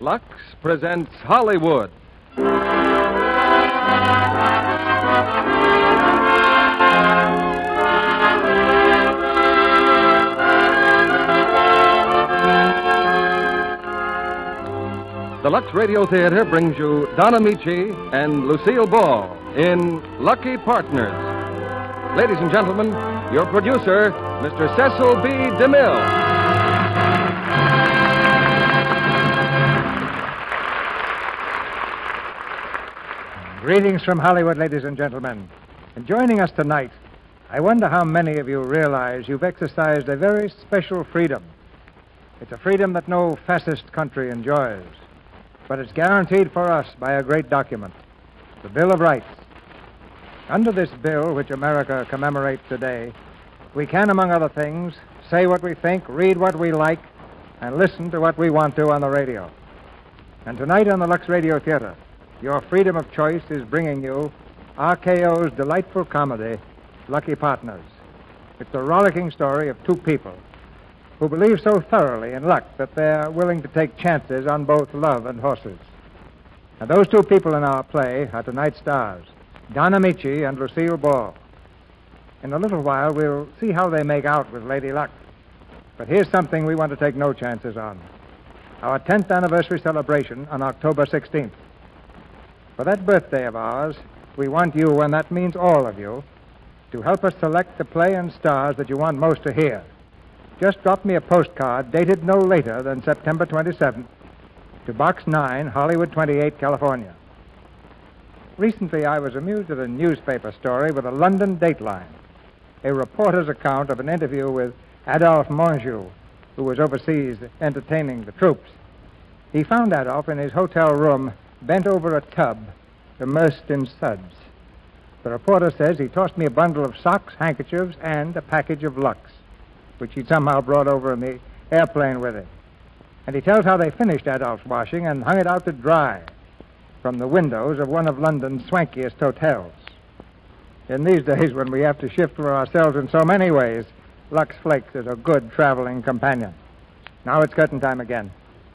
Lux presents Hollywood. The Lux Radio Theatre brings you Don Ameche and Lucille Ball in Lucky Partners. Ladies and gentlemen, your producer, Mr. Cecil B. DeMille. Greetings from Hollywood, ladies and gentlemen. In joining us tonight, I wonder how many of you realize you've exercised a very special freedom. It's a freedom that no fascist country enjoys, but it's guaranteed for us by a great document, the Bill of Rights. Under this bill, which America commemorates today, we can, among other things, say what we think, read what we like, and listen to what we want to on the radio. And tonight on the Lux Radio Theatre, your freedom of choice is bringing you RKO's delightful comedy, Lucky Partners. It's a rollicking story of two people who believe so thoroughly in luck that they're willing to take chances on both love and horses. And those two people in our play are tonight's stars, Don Ameche and Lucille Ball. In a little while, we'll see how they make out with Lady Luck. But here's something we want to take no chances on. Our 10th anniversary celebration on October 16th. For that birthday of ours, we want you, and that means all of you, to help us select the play and stars that you want most to hear. Just drop me a postcard dated no later than September 27th to Box 9, Hollywood 28, California. Recently, I was amused at a newspaper story with a London dateline, a reporter's account of an interview with Adolphe Monjou, who was overseas entertaining the troops. He found Adolphe in his hotel room, bent over a tub, immersed in suds. The reporter says he tossed me a bundle of socks, handkerchiefs, and a package of Lux, which he'd somehow brought over in the airplane with him. And he tells how they finished Adolphe's washing and hung it out to dry from the windows of one of London's swankiest hotels. In these days when we have to shift for ourselves in so many ways, Lux Flakes is a good traveling companion. Now it's curtain time again.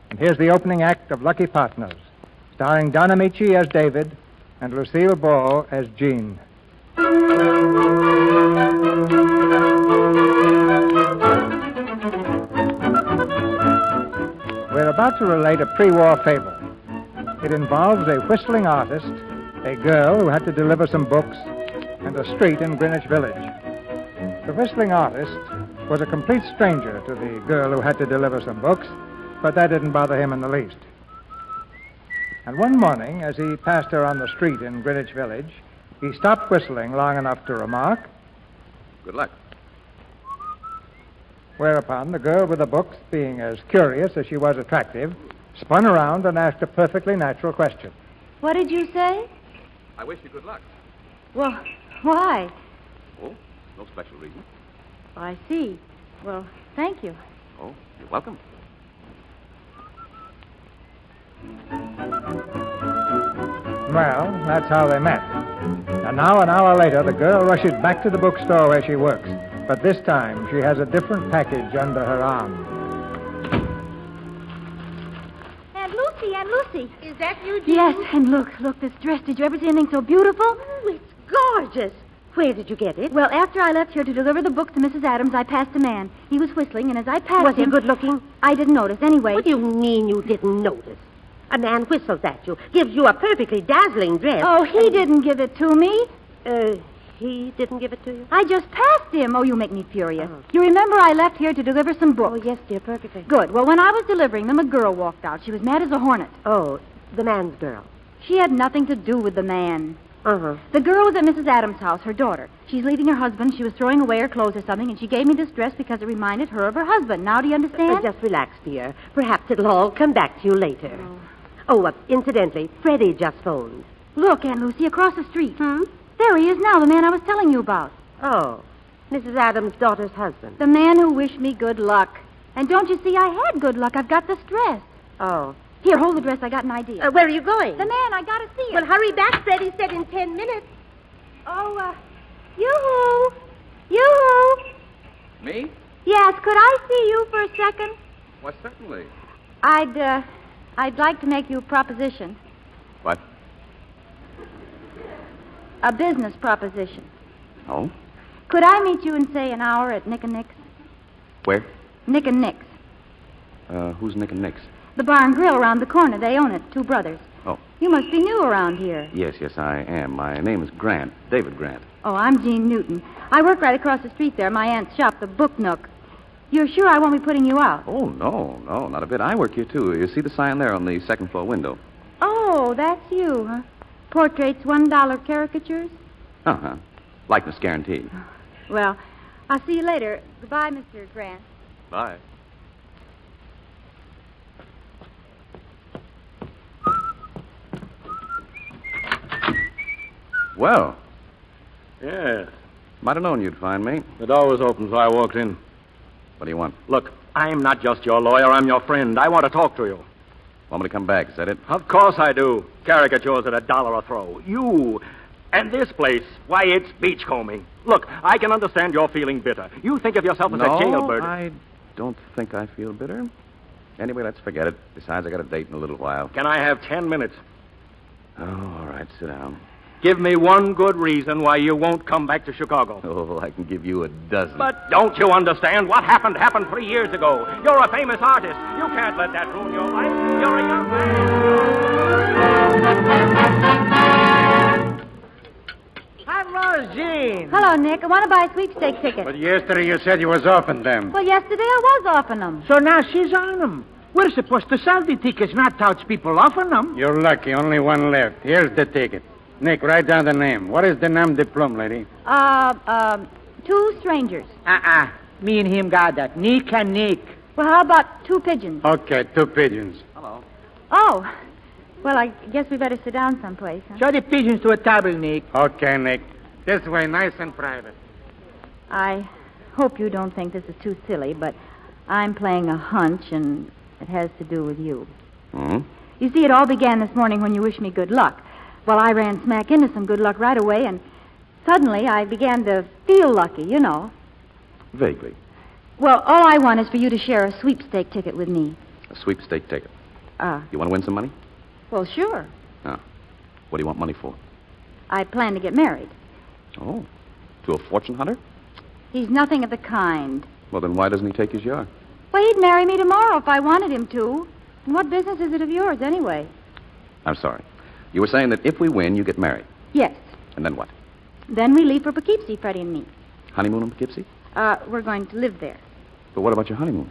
And here's the opening act of Lucky Partners, starring Don Ameche as David and Lucille Ball as Jean. We're about to relate a pre-war fable. It involves a whistling artist, a girl who had to deliver some books, and a street in Greenwich Village. The whistling artist was a complete stranger to the girl who had to deliver some books, but that didn't bother him in the least. And one morning, as he passed her on the street in Greenwich Village, he stopped whistling long enough to remark, Good luck. Whereupon the girl with the books, being as curious as she was attractive, spun around and asked a perfectly natural question. What did you say? I wish you good luck. Well, why? Oh, no special reason. I see. Well, thank you. Oh, you're welcome. Well, that's how they met. And now, an hour later, the girl rushes back to the bookstore where she works. But this time, she has a different package under her arm. Aunt Lucy. Is that you, Jean? Yes, and look, this dress. Did you ever see anything so beautiful? Oh, it's gorgeous. Where did you get it? Well, after I left here to deliver the book to Mrs. Adams, I passed a man. He was whistling, and as I passed Was he him... good looking? I didn't notice. Anyway... What do you mean you didn't notice? A man whistles at you, gives you a perfectly dazzling dress. Oh, he didn't give it to me. He didn't give it to you? I just passed him. Oh, you make me furious. Oh. You remember I left here to deliver some books? Oh, yes, dear, perfectly. Good. Well, when I was delivering them, a girl walked out. She was mad as a hornet. Oh, the man's girl. She had nothing to do with the man. Uh-huh. The girl was at Mrs. Adams' house, her daughter. She's leaving her husband. She was throwing away her clothes or something, and she gave me this dress because it reminded her of her husband. Now do you understand? Just relax, dear. Perhaps it'll all come back to you later. Incidentally, Freddie just phoned. Look, Aunt Lucy, across the street. There he is now, the man I was telling you about. Oh, Mrs. Adams' daughter's husband. The man who wished me good luck. And don't you see, I had good luck. I've got this dress. Oh. Here, hold the dress. I got an idea. Where are you going? The man, I got to see him. Well, hurry back. Freddie said in 10 minutes. Oh, yoo-hoo. Yoo-hoo. Me? Yes, could I see you for a second? Why, certainly. I'd I'd like to make you a proposition. What? A business proposition. Oh? Could I meet you in, say, an hour at Nick and Nick's? Where? Nick and Nick's. Who's Nick and Nick's? The bar and grill around the corner. They own it, two brothers. Oh. You must be new around here. Yes, I am. My name is Grant, David Grant. Oh, I'm Jean Newton. I work right across the street there, my aunt's shop, the Book Nook. You're sure I won't be putting you out? Oh, no, not a bit. I work here, too. You see the sign there on the second floor window? Oh, that's you, huh? Portraits, $1 caricatures? Uh-huh. Likeness guaranteed. Well, I'll see you later. Goodbye, Mr. Grant. Bye. Well. Yes. Might have known you'd find me. The door was open, so I walked in. What do you want? Look, I'm not just your lawyer. I'm your friend. I want to talk to you. Want me to come back, is that it? Of course I do. Caricatures at $1 a throw. You. And this place, why, it's beachcombing. Look, I can understand you're feeling bitter. You think of yourself as a jailbird. I don't think I feel bitter. Anyway, let's forget it. Besides, I got a date in a little while. Can I have 10 minutes? Oh, all right, sit down. Give me one good reason why you won't come back to Chicago. Oh, I can give you a dozen. But don't you understand? What happened 3 years ago. You're a famous artist. You can't let that ruin your life. You're a young man. Hello, Jean. Hello, Nick. I want to buy a sweepstake ticket. But yesterday you said you was offering them. Well, yesterday I was offering them. So now she's on them. We're supposed to sell the tickets, not touch people offering them. You're lucky. Only one left. Here's the ticket. Nick, write down the name. What is the nom de plume, lady? Two strangers. Me and him got that. Nick and Nick. Well, how about two pigeons? Okay, 2 pigeons. Hello. Oh. Well, I guess we better sit down someplace, huh? Show the pigeons to a table, Nick. Okay, Nick. This way, nice and private. I hope you don't think this is too silly, but I'm playing a hunch, and it has to do with you. Hmm? You see, it all began this morning when you wished me good luck. Well, I ran smack into some good luck right away, and suddenly I began to feel lucky, you know. Vaguely. Well, all I want is for you to share a sweepstake ticket with me. A sweepstake ticket. Ah. You want to win some money? Well, sure. Oh. What do you want money for? I plan to get married. Oh. To a fortune hunter? He's nothing of the kind. Well, then why doesn't he take his yard? Well, he'd marry me tomorrow if I wanted him to. And what business is it of yours, anyway? I'm sorry. You were saying that if we win, you get married. Yes. And then what? Then we leave for Poughkeepsie, Freddie and me. Honeymoon in Poughkeepsie? We're going to live there. But what about your honeymoon?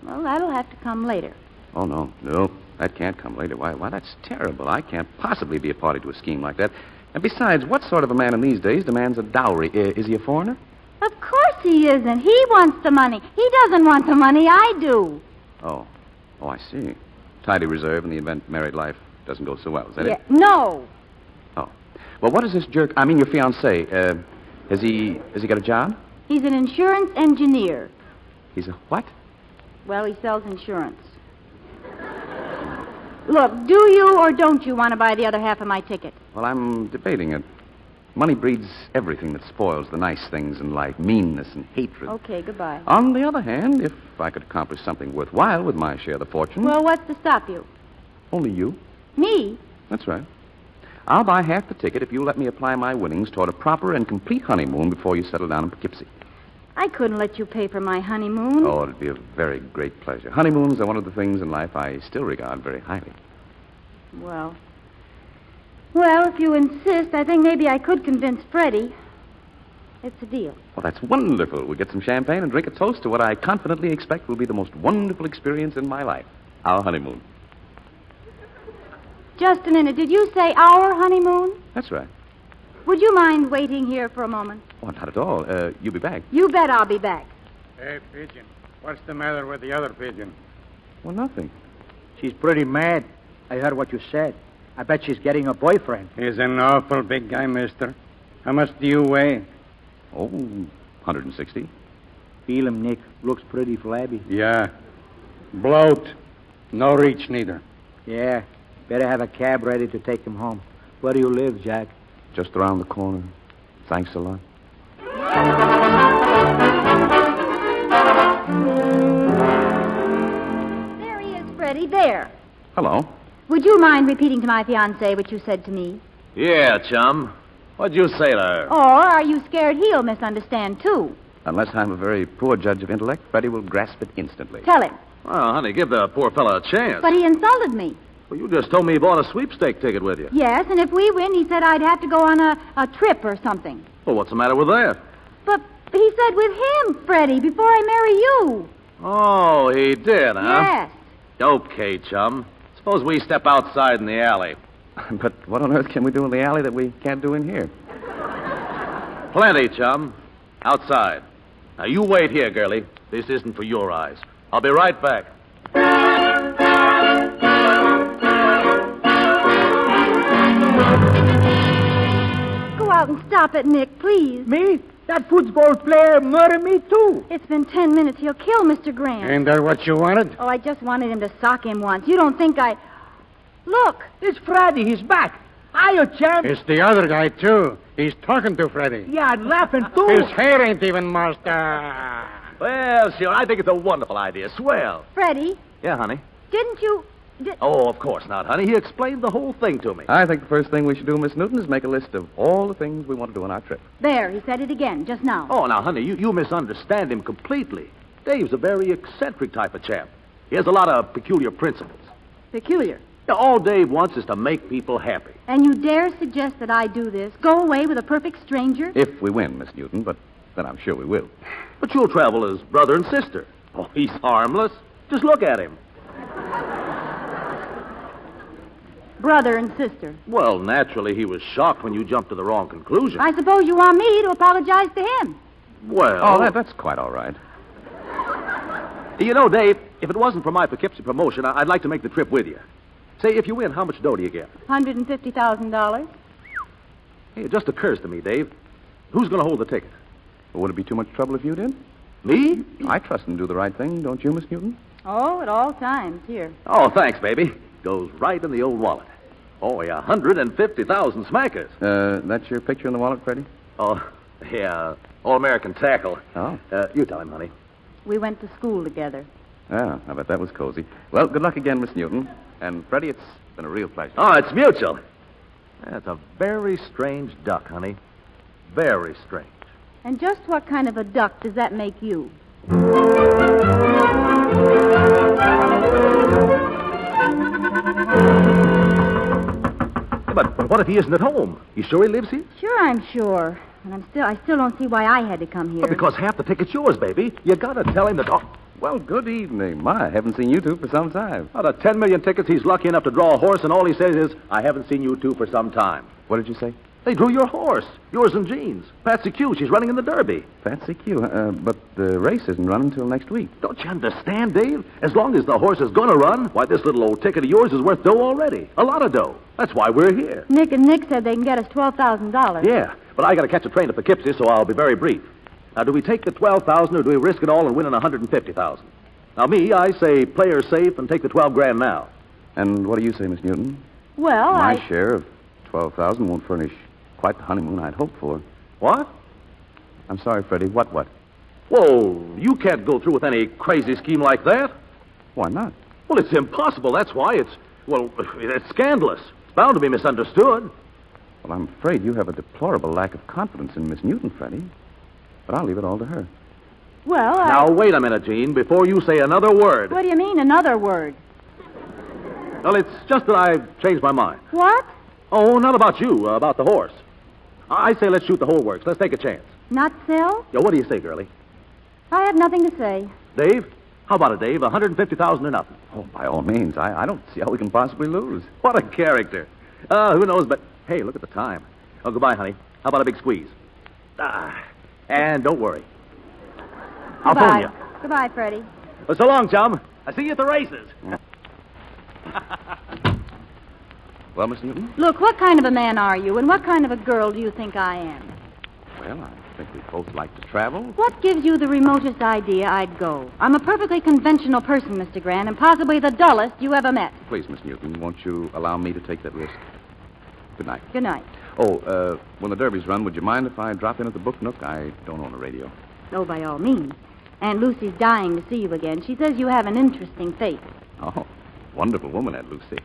Well, that'll have to come later. Oh, no. No, that can't come later. Why, that's terrible. I can't possibly be a party to a scheme like that. And besides, what sort of a man in these days demands a dowry? Is he a foreigner? Of course he isn't. He wants the money. He doesn't want the money. I do. Oh, I see. Tidy reserve in the event married life doesn't go so well. Is that it? No. Oh. Well, what is this jerk? I mean, your fiancé. Has he got a job? He's an insurance engineer. He's a what? Well, he sells insurance. Look, do you or don't you want to buy the other half of my ticket? Well, I'm debating it. Money breeds everything that spoils the nice things in life, meanness and hatred. Okay, goodbye. On the other hand, if I could accomplish something worthwhile with my share of the fortune... Well, what's to stop you? Only you. Me? That's right. I'll buy half the ticket if you let me apply my winnings toward a proper and complete honeymoon before you settle down in Poughkeepsie. I couldn't let you pay for my honeymoon. Oh, it'd be a very great pleasure. Honeymoons are one of the things in life I still regard very highly. Well, if you insist, I think maybe I could convince Freddie. It's a deal. Well, that's wonderful. We'll get some champagne and drink a toast to what I confidently expect will be the most wonderful experience in my life. Our honeymoon. Just a minute. Did you say our honeymoon? That's right. Would you mind waiting here for a moment? Oh, not at all. You'll be back. You bet I'll be back. Hey, pigeon. What's the matter with the other pigeon? Well, nothing. She's pretty mad. I heard what you said. I bet she's getting a boyfriend. He's an awful big guy, mister. How much do you weigh? Oh, 160. Feel him, Nick. Looks pretty flabby. Yeah. Bloat. No reach, neither. Yeah. Better have a cab ready to take him home. Where do you live, Jack? Just around the corner. Thanks a lot. There he is, Freddie. There. Hello. Would you mind repeating to my fiancée what you said to me? Yeah, chum. What'd you say to her? Or are you scared he'll misunderstand, too? Unless I'm a very poor judge of intellect, Freddie will grasp it instantly. Tell him. Well, honey, give the poor fella a chance. But he insulted me. Well, you just told me he bought a sweepstake ticket with you. Yes, and if we win, he said I'd have to go on a trip or something. Well, what's the matter with that? But he said with him, Freddie, before I marry you. Oh, he did, huh? Yes. Okay, chum. Suppose we step outside in the alley. But what on earth can we do in the alley that we can't do in here? Plenty, chum. Outside. Now, you wait here, girlie. This isn't for your eyes. I'll be right back. Go out and stop it, Nick, please. Me? That football player murdered me, too. It's been 10 minutes. He'll kill Mr. Grant. Ain't that what you wanted? Oh, I just wanted him to sock him once. You don't think I... Look. It's Freddy. He's back. Hiya, champ. It's the other guy, too. He's talking to Freddie. Yeah, I'm laughing, too. His hair ain't even mussed. Well, sure, I think it's a wonderful idea. Swell. Freddie, Yeah, honey? didn't you... Oh, of course not, honey. He explained the whole thing to me. I think the first thing we should do, Miss Newton, is make a list of all the things we want to do on our trip. There, he said it again, just now. Oh, now, honey, you misunderstand him completely. Dave's a very eccentric type of chap. He has a lot of peculiar principles. Peculiar. Now, all Dave wants is to make people happy. And you dare suggest that I do this? Go away with a perfect stranger? If we win, Miss Newton, but then I'm sure we will. But you'll travel as brother and sister. Oh, he's harmless. Just look at him. Brother and sister. Well, naturally, he was shocked when you jumped to the wrong conclusion. I suppose you want me to apologize to him. Well... Oh, that's quite all right. You know, Dave, if it wasn't for my Poughkeepsie promotion, I'd like to make the trip with you. Say, if you win, how much dough do you get? $150,000. Hey, it just occurs to me, Dave. Who's going to hold the ticket? Well, would it be too much trouble if you did? Me? I trust him to do the right thing, don't you, Miss Newton? Oh, at all times. Here. Oh, thanks, baby. Goes right in the old wallet. Oh, yeah, 150,000 smackers. That's your picture in the wallet, Freddie? Oh, yeah, All-American tackle. Oh. You tell him, honey. We went to school together. Ah, I bet that was cozy. Well, good luck again, Miss Newton. And, Freddie, it's been a real pleasure. Oh, it's mutual. That's a very strange duck, honey. Very strange. And just what kind of a duck does that make you? But what if he isn't at home? You sure he lives here? Sure, I'm sure. And I still don't see why I had to come here. Well, because half the ticket's yours, baby. You gotta tell him that... Oh, Well, good evening. My, I haven't seen you two for some time. out of 10 million tickets, he's lucky enough to draw a horse, and all he says is, I haven't seen you two for some time. What did you say? They drew your horse. Yours and Jean's. Patsy Q, she's running in the Derby. Fancy Q. But the race isn't running until next week. Don't you understand, Dave? As long as the horse is gonna run, why, this little old ticket of yours is worth dough already. A lot of dough. That's why we're here. Nick and Nick said they can get us $12,000. Yeah, but I gotta catch a train to Poughkeepsie, so I'll be very brief. Now, do we take the $12,000 or do we risk it all and win an $150,000? Now, me, I say play her safe and take the $12,000 now. And what do you say, Miss Newton? Well, My share of $12,000 won't furnish quite the honeymoon I'd hoped for. What? I'm sorry, Freddie. What? Whoa, you can't go through with any crazy scheme like that. Why not? Well, it's impossible. That's why it's scandalous. It's bound to be misunderstood. Well, I'm afraid you have a deplorable lack of confidence in Miss Newton, Freddie. But I'll leave it all to her. well, Now, wait a minute, Jean, before you say another word. What do you mean, another word? Well, it's just that I've changed my mind. What? Oh, not about you, about the horse. I say let's shoot the whole works. Let's take a chance. Not sell? Yo, what do you say, girlie? I have nothing to say. Dave? How about it, Dave? 150,000 or nothing. Oh, by all means. I don't see how we can possibly lose. What a character. Who knows, but hey, look at the time. Oh, goodbye, honey. How about a big squeeze? And don't worry. I'll phone you. Goodbye, Freddie. Well, so long, chum. I see you at the races. Well, Miss Newton? Look, what kind of a man are you, and what kind of a girl do you think I am? Well, I think we both like to travel. What gives you the remotest idea I'd go? I'm a perfectly conventional person, Mr. Grant, and possibly the dullest you ever met. Please, Miss Newton, won't you allow me to take that risk? Good night. Good night. Oh, when the derbies run, would you mind if I drop in at the Book Nook? I don't own a radio. Oh, by all means. Aunt Lucy's dying to see you again. She says you have an interesting face. Oh, Wonderful woman, that Lucy.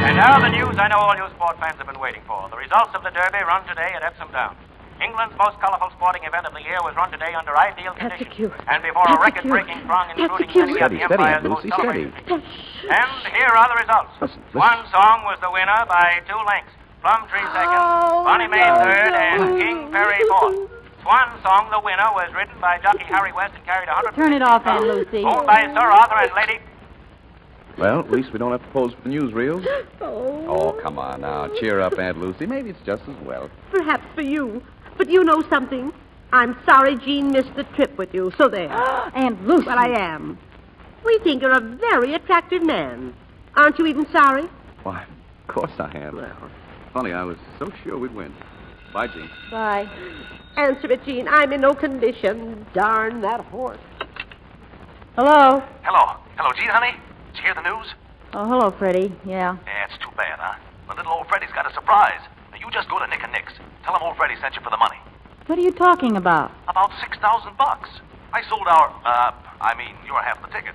And now the news I know all you sport fans have been waiting for. The results of the Derby run today at Epsom Downs. England's most colorful sporting event of the year was run today under ideal conditions. And before a record-breaking throng including many of the Empire's most celebrated figures. And here are the results. Listen. One song was the winner by 2 lengths. Plumtree second, Bonnie Mae third, and King Perry fourth. Swan Song, the winner, was written by jockey Harry West and carried 100. Turn it off, Aunt Lucy. Owned by Sir Arthur and Lady. Well, at least we don't have to pose for the newsreels. Oh, come on now. Cheer up, Aunt Lucy. Maybe it's just as well. Perhaps for you. But you know something? I'm sorry Jean missed the trip with you, so there. Aunt Lucy. Well, I am. We think you're a very attractive man. Aren't you even sorry? Why, of course I am. Well. Funny, I was so sure we'd win. Bye, Jean. Bye. Answer it, Jean. I'm in no condition. Darn that horse. Hello? Hello, Jean, honey? Did you hear the news? Oh, hello, Freddie. Yeah. Yeah, it's too bad, huh? But little old Freddie's got a surprise. Now, you just go to Nick and Nick's. Tell him old Freddie sent you for the money. What are you talking about? About $6,000. I sold your half the ticket.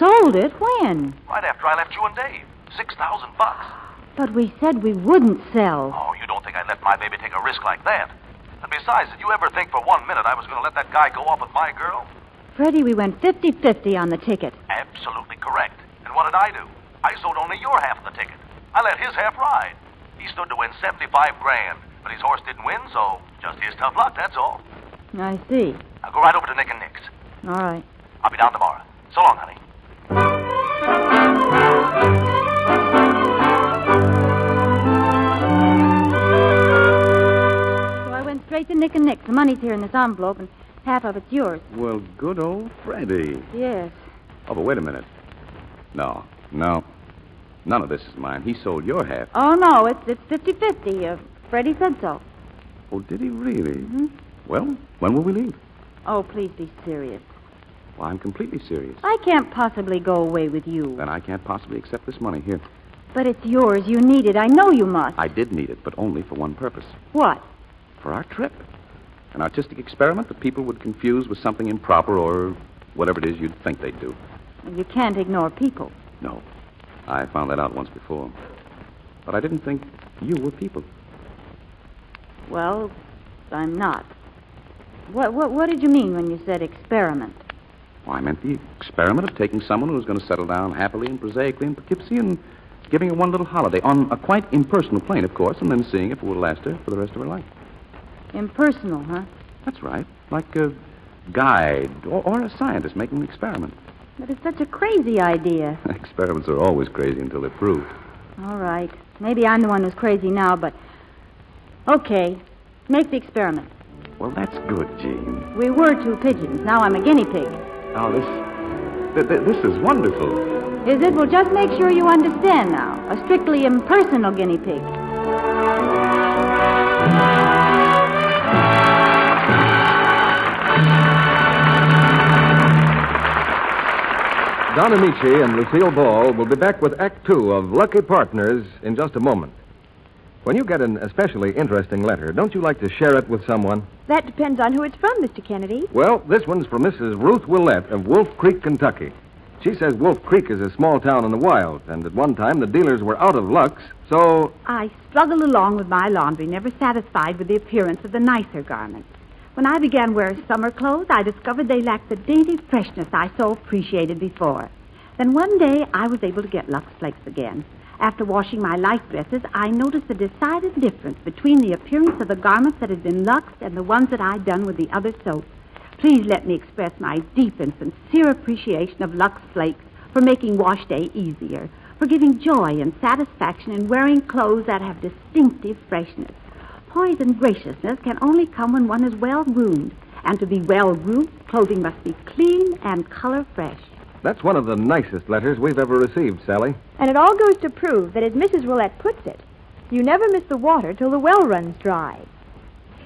Sold it? When? Right after I left you and Dave. $6,000. But we said we wouldn't sell. Oh, you don't think I'd let my baby take a risk like that? And besides, did you ever think for 1 minute I was going to let that guy go off with my girl? Freddie, we went 50-50 on the ticket. Absolutely correct. And what did I do? I sold only your half of the ticket. I let his half ride. He stood to win $75,000, but his horse didn't win, so just his tough luck, that's all. I see. Now go right over to Nick and Nick's. All right. I'll be down tomorrow. So long, honey. So I went straight to Nick and Nick's. The money's here in this envelope, and half of it's yours. Well, good old Freddie. Yes. Oh, but wait a minute. No. None of this is mine. He sold your half. Oh, no, it's 50-50. Freddie said so. Oh, did he really? Mm-hmm. Well, when will we leave? Oh, please be serious. Well, I'm completely serious. I can't possibly go away with you. Then I can't possibly accept this money. Here. But it's yours. You need it. I know you must. I did need it, but only for one purpose. What? For our trip. An artistic experiment that people would confuse with something improper or whatever it is you'd think they'd do. You can't ignore people. No. I found that out once before. But I didn't think you were people. Well, I'm not. What did you mean when you said experiment? Well, I meant the experiment of taking someone who was going to settle down happily and prosaically in Poughkeepsie and giving her one little holiday on a quite impersonal plane, of course, and then seeing if it would last her for the rest of her life. Impersonal, huh? That's right. Like a guide or a scientist making an experiment. But it's such a crazy idea. Experiments are always crazy until they're proved. All right. Maybe I'm the one who's crazy now, but... Okay. Make the experiment. Well, that's good, Jean. We were 2 pigeons. Now I'm a guinea pig. Oh, this is wonderful. Is it? Well, just make sure you understand now. A strictly impersonal guinea pig. Don Ameche and Lucille Ball will be back with Act 2 of Lucky Partners in just a moment. When you get an especially interesting letter, don't you like to share it with someone? That depends on who it's from, Mr. Kennedy. Well, this one's from Mrs. Ruth Willette of Wolf Creek, Kentucky. She says Wolf Creek is a small town in the wild, and at one time the dealers were out of Lux, so... I struggled along with my laundry, never satisfied with the appearance of the nicer garments. When I began wearing summer clothes, I discovered they lacked the dainty freshness I so appreciated before. Then one day, I was able to get Lux Flakes again. After washing my light dresses, I noticed a decided difference between the appearance of the garments that had been luxed and the ones that I'd done with the other soaps. Please let me express my deep and sincere appreciation of Lux Flakes for making wash day easier, for giving joy and satisfaction in wearing clothes that have distinctive freshness. Poise and graciousness can only come when one is well-groomed. And to be well-groomed, clothing must be clean and color-fresh. That's one of the nicest letters we've ever received, Sally. And it all goes to prove that, as Mrs. Willette puts it, you never miss the water till the well runs dry.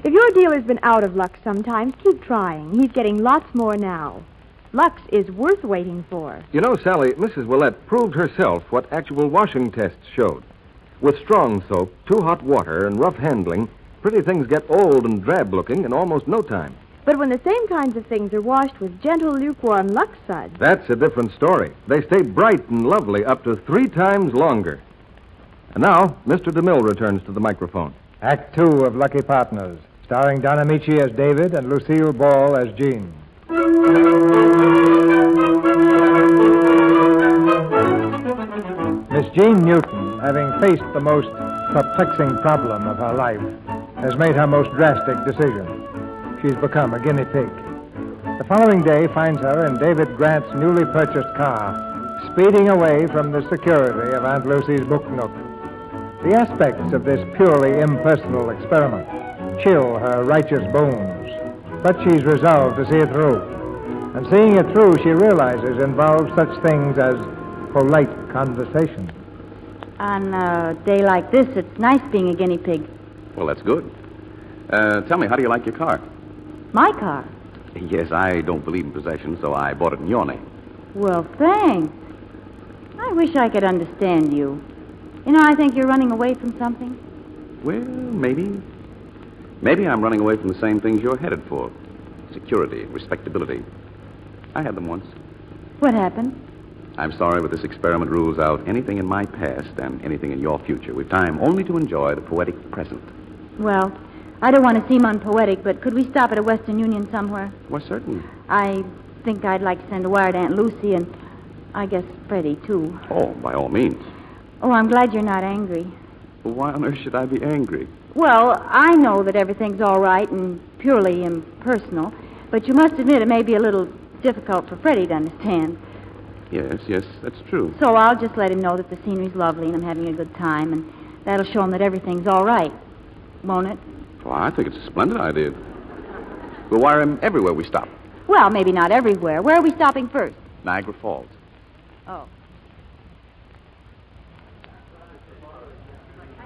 If your dealer's been out of luck sometimes, keep trying. He's getting lots more now. Lux is worth waiting for. You know, Sally, Mrs. Willette proved herself what actual washing tests showed. With strong soap, too hot water, and rough handling, pretty things get old and drab-looking in almost no time. But when the same kinds of things are washed with gentle, lukewarm Lux suds... That's a different story. They stay bright and lovely up to 3 times longer. And now, Mr. DeMille returns to the microphone. Act 2 of Lucky Partners, starring Don Ameche as David and Lucille Ball as Jean. Miss Jean Newton, having faced the most perplexing problem of her life, has made her most drastic decision. She's become a guinea pig. The following day finds her in David Grant's newly purchased car, speeding away from the security of Aunt Lucy's book nook. The aspects of this purely impersonal experiment chill her righteous bones, but she's resolved to see it through. And seeing it through, she realizes involves such things as polite conversation. On a day like this, it's nice being a guinea pig. Well, that's good. Tell me, how do you like your car? My car? Yes, I don't believe in possession, so I bought it in your name. Well, thanks. I wish I could understand you. You know, I think you're running away from something. Well, maybe. Maybe I'm running away from the same things you're headed for. Security, respectability. I had them once. What happened? I'm sorry, but this experiment rules out anything in my past and anything in your future. We've time only to enjoy the poetic present. Well, I don't want to seem unpoetic, but could we stop at a Western Union somewhere? Well, certainly. I think I'd like to send a wire to Aunt Lucy and I guess Freddie, too. Oh, by all means. Oh, I'm glad you're not angry. Well, why on earth should I be angry? Well, I know that everything's all right and purely impersonal, but you must admit it may be a little difficult for Freddie to understand. Yes, that's true. So I'll just let him know that the scenery's lovely and I'm having a good time, and that'll show him that everything's all right, won't it? Well, I think it's a splendid idea. We'll wire him everywhere we stop. Well, maybe not everywhere. Where are we stopping first? Niagara Falls. Oh.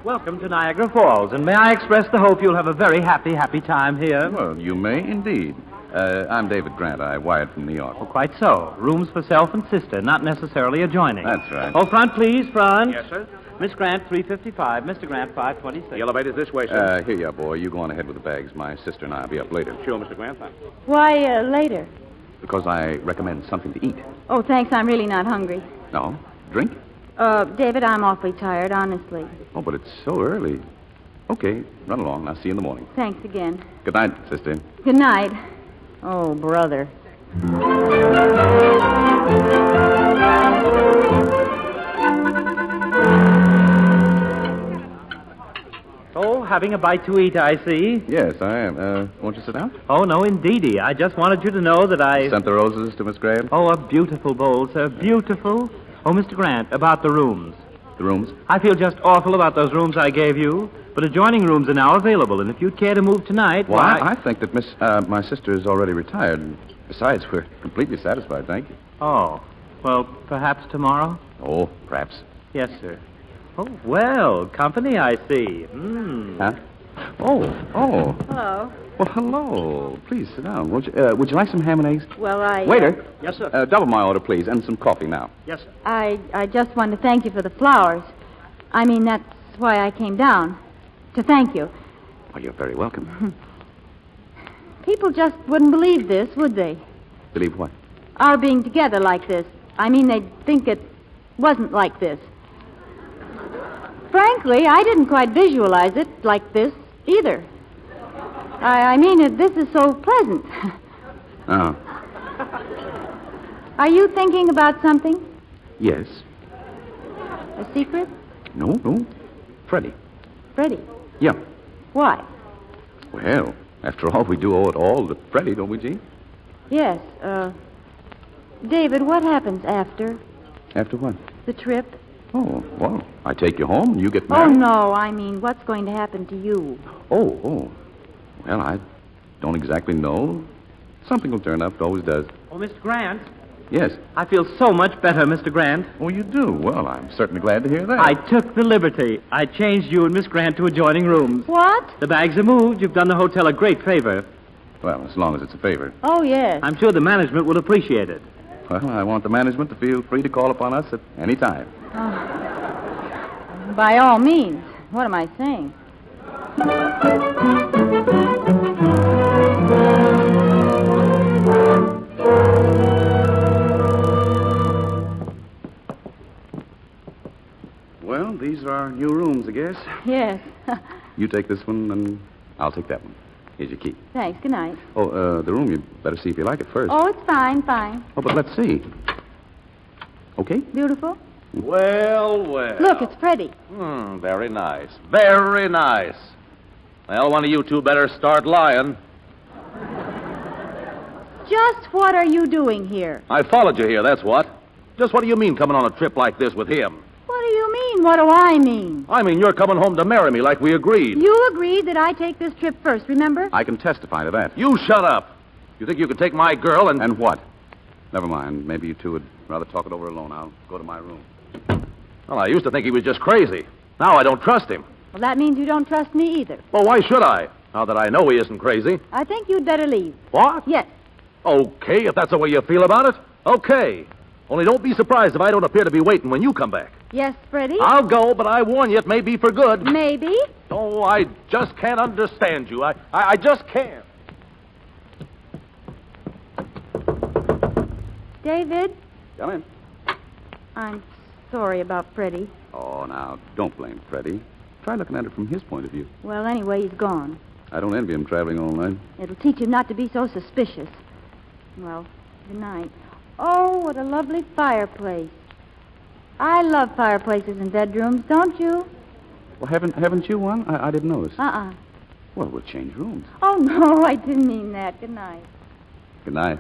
Welcome to Niagara Falls, and may I express the hope you'll have a very happy time here? Well, you may indeed. I'm David Grant. I wired from New York. Oh, quite so. Rooms for self and sister, not necessarily adjoining. That's right. Oh, front, please, front. Yes, sir. Miss Grant, 355. Mr. Grant, 526. The elevator's this way, sir. Here you are, boy. You go on ahead with the bags. My sister and I'll be up later. Sure, Mr. Grant. Thanks. Why, later? Because I recommend something to eat. Oh, thanks. I'm really not hungry. No? Drink? David, I'm awfully tired, honestly. Oh, but it's so early. Okay, run along. I'll see you in the morning. Thanks again. Good night, sister. Good night. Oh, brother. Oh, having a bite to eat, I see. Yes, I am. Won't you sit down? Oh, no, indeedy. I just wanted you to know that I... Sent the roses to Miss Graham? Oh, a beautiful bowl, sir. Beautiful. Oh, Mr. Grant, about the rooms. The rooms? I feel just awful about those rooms I gave you, but adjoining rooms are now available, and if you'd care to move tonight, Well, why... I think that my sister is already retired. Besides, we're completely satisfied, thank you. Oh, well, perhaps tomorrow? Oh, perhaps. Yes, sir. Oh, well, company, I see. Huh? Oh. Hello. Well, hello. Please, sit down. Would you like some ham and eggs? Well, Waiter. Yes, sir. Double my order, please, and some coffee now. Yes, sir. I just wanted to thank you for the flowers. I mean, that's why I came down. To thank you. Well, you're very welcome. People just wouldn't believe this, would they? Believe what? Our being together like this. I mean, they'd think it wasn't like this. Frankly, I didn't quite visualize it like this either. I mean, this is so pleasant. Oh. Are you thinking about something? Yes. A secret? No. Freddie. Freddie. Yeah. Why? Well, after all, we do owe it all to Freddie, don't we, Jean? Yes, David, what happens after? After what? The trip? Oh, well, I take you home and you get Oh, married. no, I mean, what's going to happen to you? Oh. Well, I don't exactly know. Something will turn up. It always does. Oh, Mr. Grant. Yes. I feel so much better, Mr. Grant. Oh, you do? Well, I'm certainly glad to hear that. I took the liberty. I changed you and Miss Grant to adjoining rooms. What? The bags are moved. You've done the hotel a great favor. Well, as long as it's a favor. Oh, yes. I'm sure the management will appreciate it. Well, I want the management to feel free to call upon us at any time. By all means. What am I saying? Well, these are our new rooms, I guess. Yes. You take this one, and I'll take that one. Here's your key. Thanks. Good night. Oh, the room, you better see if you like it first. Oh, it's fine, fine. Oh, but let's see. Okay? Beautiful? Well, well. Look, it's Freddie. Very nice. Very nice. Well, one of you two better start lying. Just what are you doing here? I followed you here, that's what. Just what do you mean coming on a trip like this with him? What do you mean? What do I mean? I mean you're coming home to marry me like we agreed. You agreed that I take this trip first, remember? I can testify to that. You shut up. You think you could take my girl and... And what? Never mind. Maybe you two would rather talk it over alone. I'll go to my room. Well, I used to think he was just crazy. Now I don't trust him. Well, that means you don't trust me either. Well, why should I? Now that I know he isn't crazy. I think you'd better leave. What? Yes. Okay, if that's the way you feel about it. Okay. Only don't be surprised if I don't appear to be waiting when you come back. Yes, Freddie? I'll go, but I warn you, it may be for good. Maybe. Oh, I just can't understand you. I just can't. David? Come in. I'm sorry about Freddie. Oh, now, don't blame Freddie. Try looking at it from his point of view. Well, anyway, he's gone. I don't envy him traveling all night. It'll teach him not to be so suspicious. Well, good night. Oh, what a lovely fireplace. I love fireplaces in bedrooms, don't you? Well, haven't you one? I didn't notice. Uh-uh. Well, we'll change rooms. Oh, no, I didn't mean that. Good night. Good night.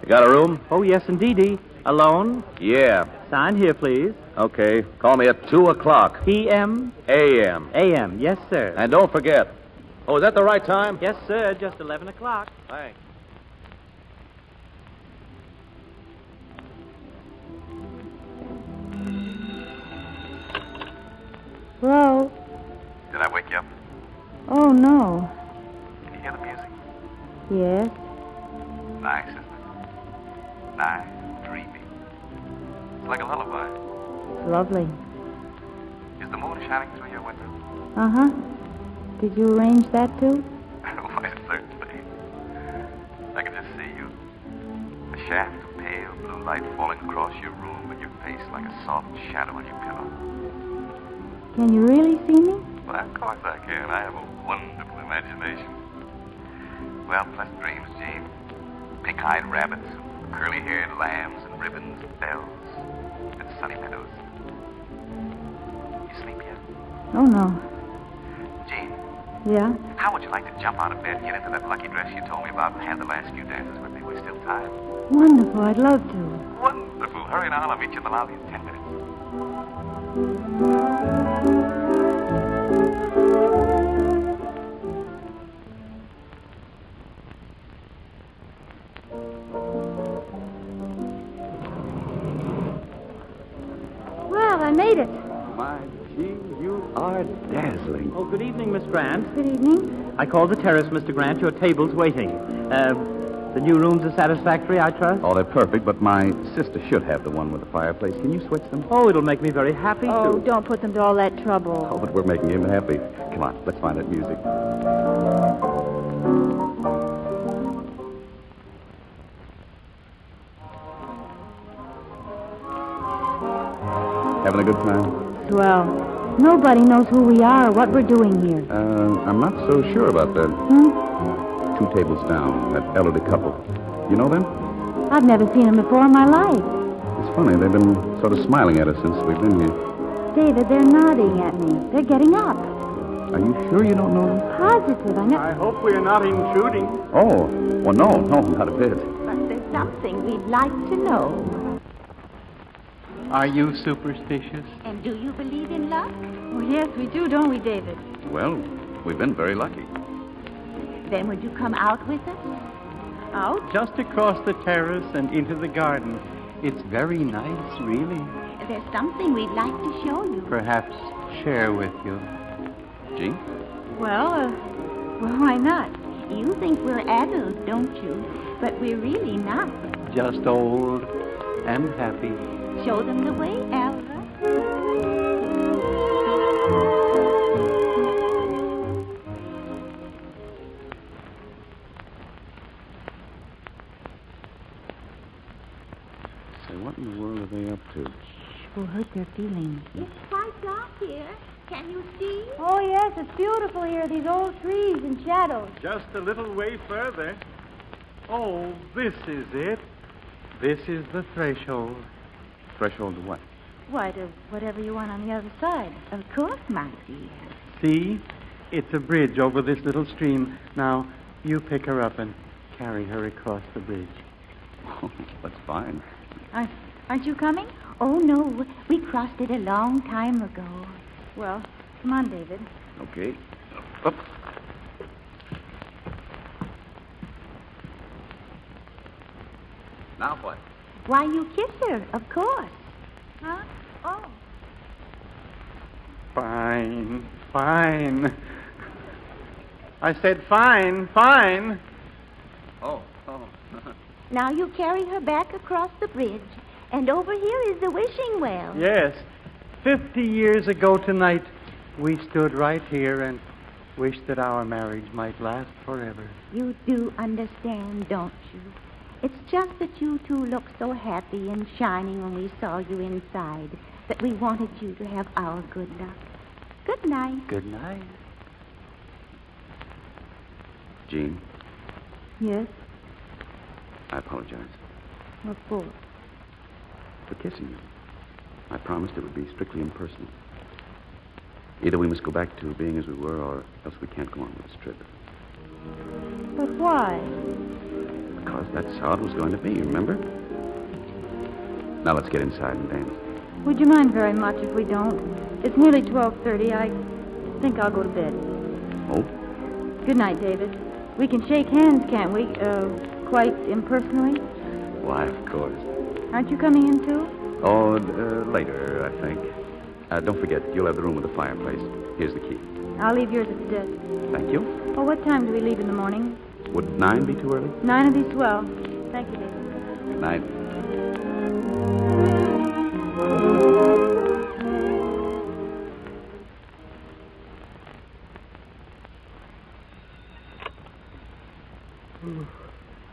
You got a room? Oh, yes, indeedy. Alone? Yeah. Sign here, please. Okay. Call me at 2 o'clock. P.M.? A.M. A.M., yes, sir. And don't forget. Oh, is that the right time? Yes, sir, just 11 o'clock. Thanks. Hello? Did I wake you up? Oh, no. Can you hear the music? Yes? Nice, isn't it? Nice, dreamy. It's like a lullaby. Lovely. Is the moon shining through your window? Uh-huh. Did you arrange that, too? Why, certainly. I can just see you. A shaft of pale blue light falling across your room and your face like a soft shadow on your pillow. Can you really see me? Well, of course I can. I have a wonderful imagination. Well, pleasant dreams, Jean. Pink-eyed rabbits, curly-haired lambs, and ribbons and bells, and sunny meadows. You sleep yet? Oh, no. Jean, Yeah? how would you like to jump out of bed and get into that lucky dress you told me about and have the last few dances with me? We're still time. Wonderful. I'd love to. Wonderful. Hurry now. I'll meet you in the lobby in 10 minutes. Well, I made it. My Jean, you are dazzling. Oh, good evening, Miss Grant. Good evening. I called the terrace, Mr. Grant. Your table's waiting. The new rooms are satisfactory, I trust? Oh, they're perfect, but my sister should have the one with the fireplace. Can you switch them? Oh, it'll make me very happy Oh, to. don't put them to all that trouble. Oh, but we're making him happy. Come on, let's find that music. Having a good time? Well, nobody knows who we are or what we're doing here. I'm not so sure about that. 2 tables down, that elderly couple. You know them? I've never seen them before in my life. It's funny, they've been sort of smiling at us since we've been here. David, they're nodding at me. They're getting up. Are you sure you don't know them? Positive, I know. I hope we're not intruding. Oh, well, no, not a bit. But there's something we'd like to know. Are you superstitious? And do you believe in luck? Well, yes, we do, don't we, David? Well, we've been very lucky. Then would you come out with us? Out? Just across the terrace and into the garden. It's very nice, really. There's something we'd like to show you. Perhaps share with you. Jean? Well, Well, why not? You think we're adults, don't you? But we're really not. Just old and happy. Show them the way, Alva. Say, what in the world are they up to? Will hurt their feelings. It's quite dark here. Can you see? Oh, yes, it's beautiful here, these old trees and shadows. Just a little way further. Oh, this is it. This is the threshold. Threshold to what? Why, to whatever you want on the other side. Of course, my dear. See? It's a bridge over this little stream. Now, you pick her up and carry her across the bridge. Oh, that's fine. Aren't you coming? Oh, no. We crossed it a long time ago. Well, come on, David. Okay. Up. Now what? Why, you kiss her, of course. Huh? Oh. Fine, fine. I said fine, fine. Oh. Now you carry her back across the bridge, and over here is the wishing well. Yes. 50 years ago tonight, we stood right here and wished that our marriage might last forever. You do understand, don't you? It's just that you two looked so happy and shining when we saw you inside that we wanted you to have our good luck. Good night. Good night. Jean, Yes? I apologize What for? for kissing you. I promised it would be strictly impersonal. Either we must go back to being as we were, or else we can't go on with this trip. But why? Because that's how it was going to be, remember? Now let's get inside and dance. Would you mind very much if we don't? It's nearly 12:30. I think I'll go to bed. Oh? Good night, David. We can shake hands, can't we? Quite impersonally? Why, of course. Aren't you coming in, too? Oh, later, I think. Don't forget, you'll have the room with the fireplace. Here's the key. I'll leave yours at the desk. Thank you. Oh, what time do we leave in the morning? Would 9 be too early? 9 will be swell. Thank you, David. Good night.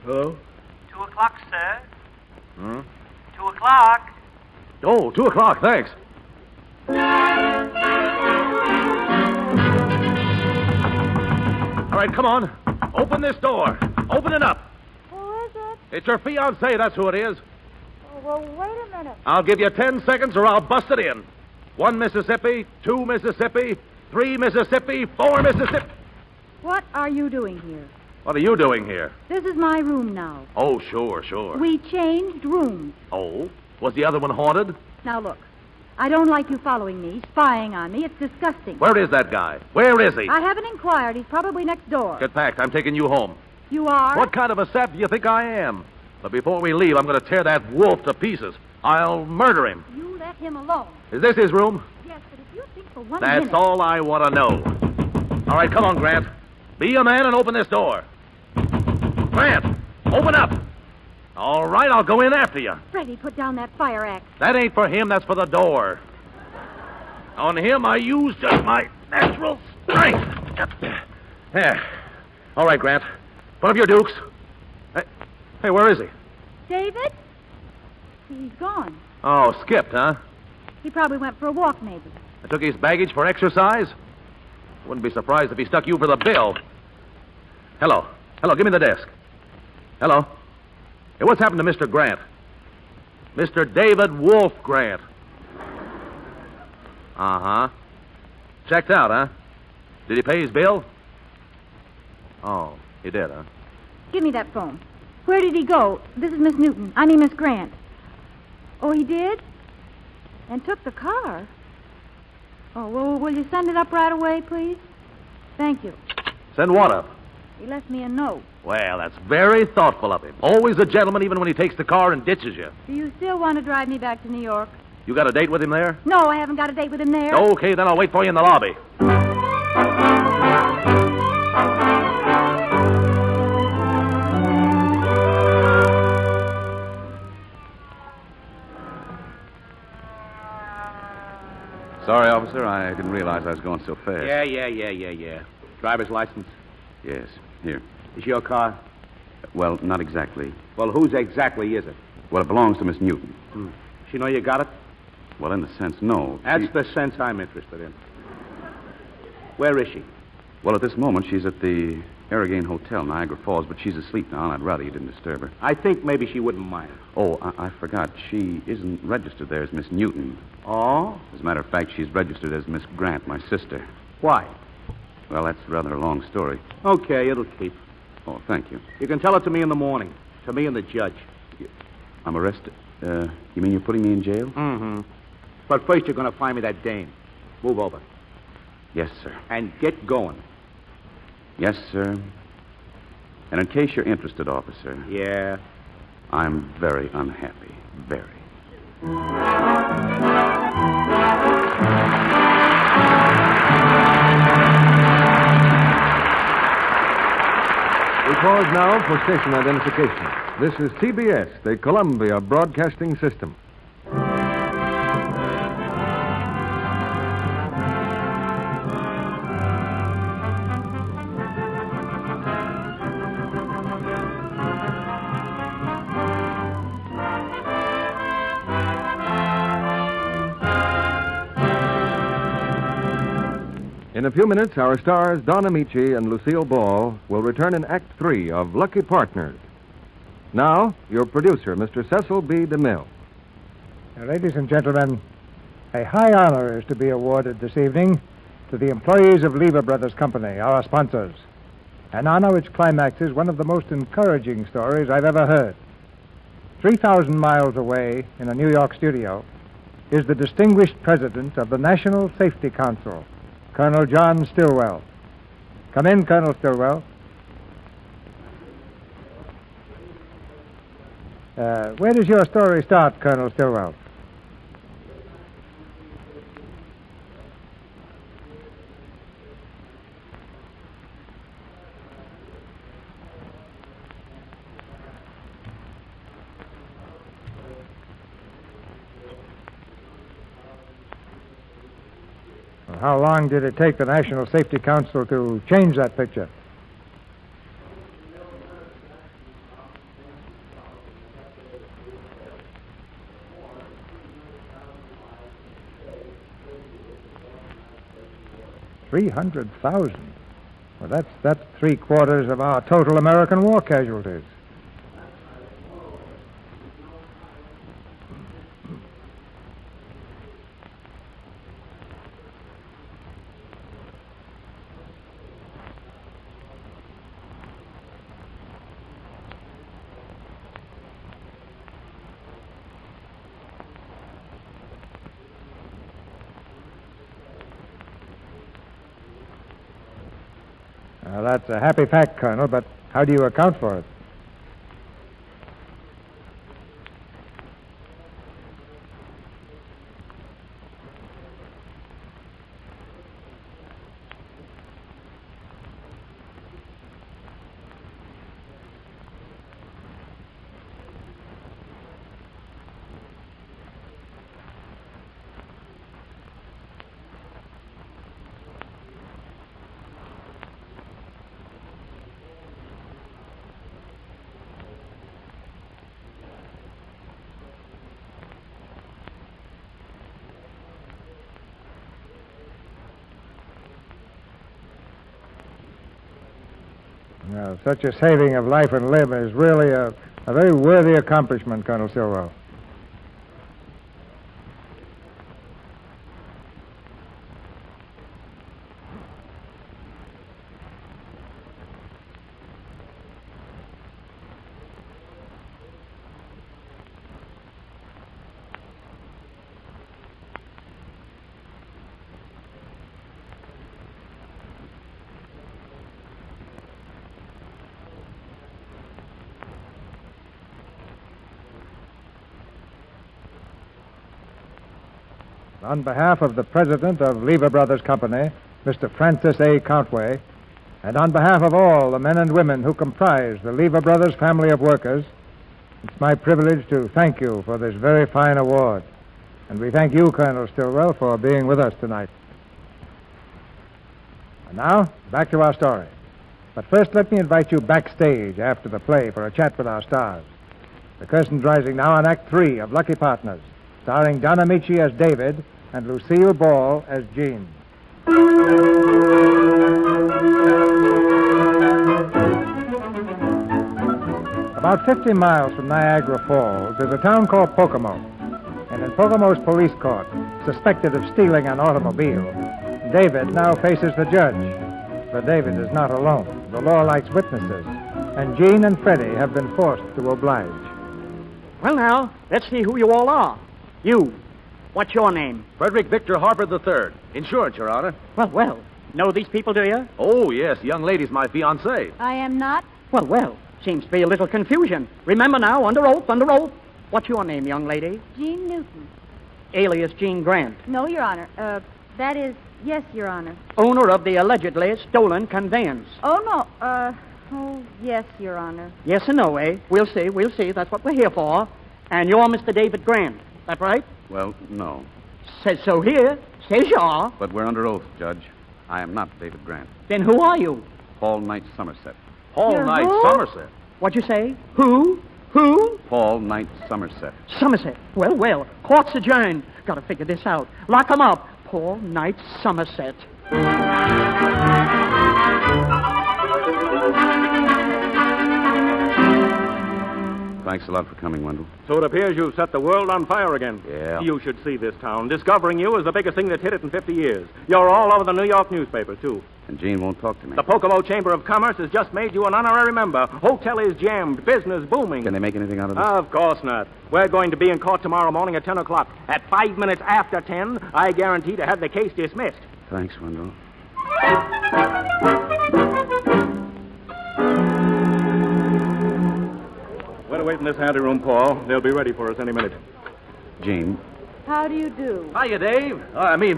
Hello? 2 o'clock, sir. Hmm? 2 o'clock. Oh, 2 o'clock, thanks. All right, come on. Open this door. Open it up. Who is it? It's your fiancée, that's who it is. Oh, well, wait a minute. I'll give you 10 seconds or I'll bust it in. 1 Mississippi, 2 Mississippi, 3 Mississippi, 4 Mississippi. What are you doing here? What are you doing here? This is my room now. Oh, sure. We changed rooms. Oh? Was the other one haunted? Now, look. I don't like you following me, spying on me. It's disgusting. Where is that guy? Where is he? I haven't inquired. He's probably next door. Get packed. I'm taking you home. You are? What kind of a sap do you think I am? But before we leave, I'm going to tear that wolf to pieces. I'll murder him. You let him alone. Is this his room? Yes, but if you think for one That's minute... all I want to know. All right, come on, Grant. Be a man and open this door. Grant, open up. All right, I'll go in after you. Freddie, put down that fire axe. That ain't for him, that's for the door. On him, I use just my natural strength. There. All right, Grant. Put up your dukes. Hey, where is he? David? He's gone. Oh, skipped, huh? He probably went for a walk, maybe. I took his baggage for exercise? Wouldn't be surprised if he stuck you for the bill. Hello, give me the desk. Hello. Hey, what's happened to Mr. Grant? Mr. David Wolf Grant. Uh-huh. Checked out, huh? Did he pay his bill? Oh, he did, huh? Give me that phone. Where did he go? This is Miss Newton. I mean Miss Grant. Oh, he did? And took the car? Oh, well, will you send it up right away, please? Thank you. Send what up? He left me a note. Well, that's very thoughtful of him. Always a gentleman even when he takes the car and ditches you. Do you still want to drive me back to New York? You got a date with him there? No, I haven't got a date with him there. Okay, then I'll wait for you in the lobby. Sorry, officer. I didn't realize I was going so fast. Yeah. Driver's license? Yes. Here. Is your car? Well, not exactly. Well, whose exactly is it? Well, it belongs to Miss Newton. She know you got it? Well, in a sense, no. That's the sense I'm interested in. Where is she? Well, at this moment, she's at the Arrogane Hotel, Niagara Falls, but she's asleep now, and I'd rather you didn't disturb her. I think maybe she wouldn't mind. Oh, I forgot. She isn't registered there as Miss Newton. Oh? As a matter of fact, she's registered as Miss Grant, my sister. Why? Well, that's rather a long story. Okay, it'll keep. Oh, thank you. You can tell it to me in the morning. To me and the judge. I'm arrested. You mean you're putting me in jail? Mm-hmm. But first you're going to find me that dame. Move over. Yes, sir. And get going. Yes, sir. And in case you're interested, officer. Yeah? I'm very unhappy. Very. We pause now for station identification. This is CBS, the Columbia Broadcasting System. In a few minutes, our stars, Don Ameche and Lucille Ball, will return in Act 3 of Lucky Partners. Now, your producer, Mr. Cecil B. DeMille. Ladies and gentlemen, a high honor is to be awarded this evening to the employees of Lever Brothers Company, our sponsors. An honor which climaxes one of the most encouraging stories I've ever heard. 3,000 miles away in a New York studio is the distinguished president of the National Safety Council, Colonel John Stillwell. Come in, Colonel Stillwell. Where does your story start, Colonel Stillwell? How long did it take the National Safety Council to change that picture? $300,000. Well, that's 3/4 of our total American war casualties. Well, that's a happy fact, Colonel, but how do you account for it? Now, such a saving of life and limb is really a very worthy accomplishment, Colonel Stillwell. On behalf of the president of Lever Brothers Company, Mr. Francis A. Countway, and on behalf of all the men and women who comprise the Lever Brothers family of workers, it's my privilege to thank you for this very fine award. And we thank you, Colonel Stillwell, for being with us tonight. And now, back to our story. But first, let me invite you backstage after the play for a chat with our stars. The curtain's rising now on Act 3 of Lucky Partners, starring Don Ameche as David and Lucille Ball as Jean. About 50 miles from Niagara Falls, there's a town called Pocomo. And in Pocomo's police court, suspected of stealing an automobile, David now faces the judge. But David is not alone. The law likes witnesses, and Jean and Freddie have been forced to oblige. Well, now, let's see who you all are. You. What's your name? Frederick Victor Harper III. Insurance, Your Honor. Well. Know these people, do you? Oh, yes. Young lady's my fiancée. I am not. Well. Seems to be a little confusion. Remember now, under oath. What's your name, young lady? Jean Newton. Alias Jean Grant. No, Your Honor. That is, yes, Your Honor. Owner of the allegedly stolen conveyance. Oh, no. Yes, Your Honor. Yes and no, eh? We'll see. That's what we're here for. And you're Mr. David Grant. That right? Well, no. Says so here. Says you are. But we're under oath, Judge. I am not David Grant. Then who are you? Paul Knight Somerset. Paul Knight Somerset? What'd you say? Who? Paul Knight Somerset. Somerset. Well. Court's adjourned. Gotta figure this out. Lock him up. Paul Knight Somerset. Thanks a lot for coming, Wendell. So it appears you've set the world on fire again. Yeah. You should see this town. Discovering you is the biggest thing that's hit it in 50 years. You're all over the New York newspapers, too. And Jean won't talk to me. The Pocomo Chamber of Commerce has just made you an honorary member. Hotel is jammed. Business booming. Can they make anything out of this? Of course not. We're going to be in court tomorrow morning at 10 o'clock. At 5 minutes after 10, I guarantee to have the case dismissed. Thanks, Wendell. We'll wait in this anteroom, Paul. They'll be ready for us any minute. Jean. How do you do? Hiya, Dave.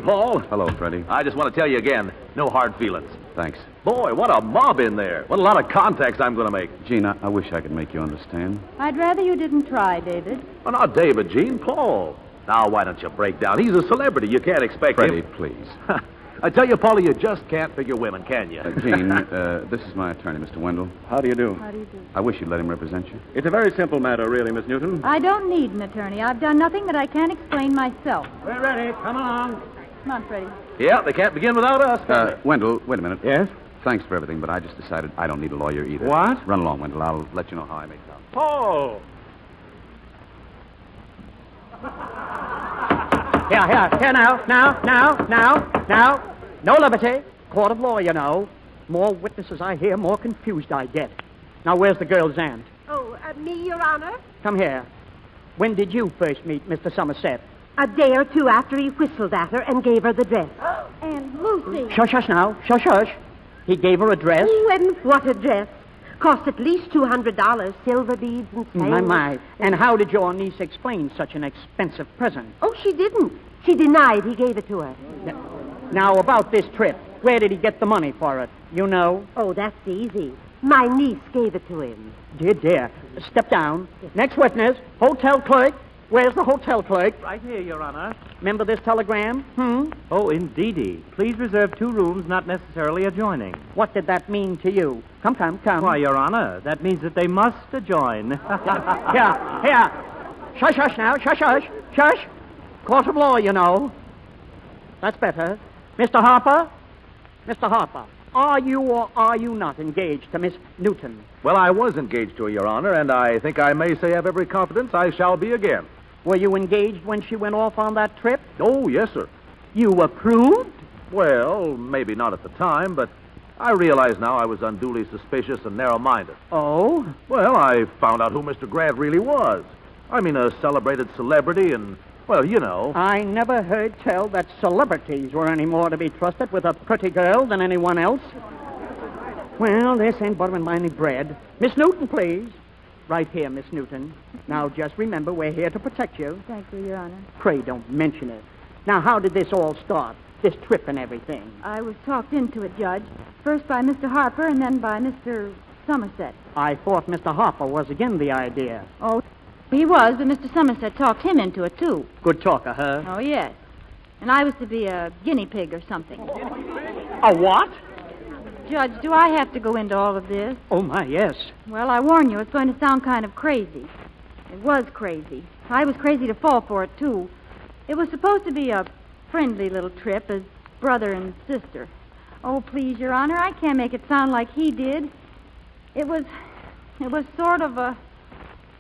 Paul. Hello, Freddie. I just want to tell you again, no hard feelings. Thanks. Boy, what a mob in there. What a lot of contacts I'm going to make. Jean, I wish I could make you understand. I'd rather you didn't try, David. Well, not David, Jean. Paul. Now, why don't you break down? He's a celebrity. You can't expect Freddie, him... please. I tell you, Paulie, you just can't figure women, can you? Jean, this is my attorney, Mr. Wendell. How do you do? How do you do? I wish you'd let him represent you. It's a very simple matter, really, Miss Newton. I don't need an attorney. I've done nothing that I can't explain myself. We're ready. Come along. Come on, Freddie. Yeah, they can't begin without us. Wendell, wait a minute. Yes? Thanks for everything, but I just decided I don't need a lawyer either. What? Run along, Wendell. I'll let you know how I make it out. Paul! Here now. No liberty. Court of law, you know. More witnesses I hear, more confused I get. Now, where's the girl's aunt? Oh, me, Your Honor? Come here. When did you first meet Mr. Somerset? A day or two after he whistled at her and gave her the dress. And Lucy. Shush now. Shush. He gave her a dress? Oh, and what a dress. Cost at least $200, silver beads and chains. My. And how did your niece explain such an expensive present? Oh, she didn't. She denied he gave it to her. Now, about this trip, where did he get the money for it? You know? Oh, that's easy. My niece gave it to him. Dear. Step down. Next witness, hotel clerk. Where's the hotel clerk? Right here, Your Honor. Remember this telegram? Oh, indeedy. Please reserve 2 rooms not necessarily adjoining. What did that mean to you? Come. Why, Your Honor, that means that they must adjoin. Here. Shush now. Shush. Court of law, you know. That's better. Mr. Harper, are you or are you not engaged to Miss Newton? Well, I was engaged to her, Your Honor, and I think I may say I have every confidence I shall be again. Were you engaged when she went off on that trip? Oh, yes, sir. You approved? Well, maybe not at the time, but I realize now I was unduly suspicious and narrow-minded. Oh? Well, I found out who Mr. Grant really was. I mean, a celebrated celebrity and, well, you know. I never heard tell that celebrities were any more to be trusted with a pretty girl than anyone else. Well, this ain't buttering my any bread. Miss Newton, please. Right here, Miss Newton. Now, just remember, we're here to protect you. Thank you, Your Honor. Pray don't mention it. Now, how did this all start? This trip and everything? I was talked into it, Judge. First by Mr. Harper and then by Mr. Somerset. I thought Mr. Harper was again the idea. Oh, He was, but Mr. Somerset talked him into it, too. Good talker, huh? Oh, yes. And I was to be a guinea pig or something. A what? Judge, do I have to go into all of this? Oh, my, yes. Well, I warn you, it's going to sound kind of crazy. It was crazy. I was crazy to fall for it, too. It was supposed to be a friendly little trip as brother and sister. Oh, please, Your Honor, I can't make it sound like he did. It was sort of a,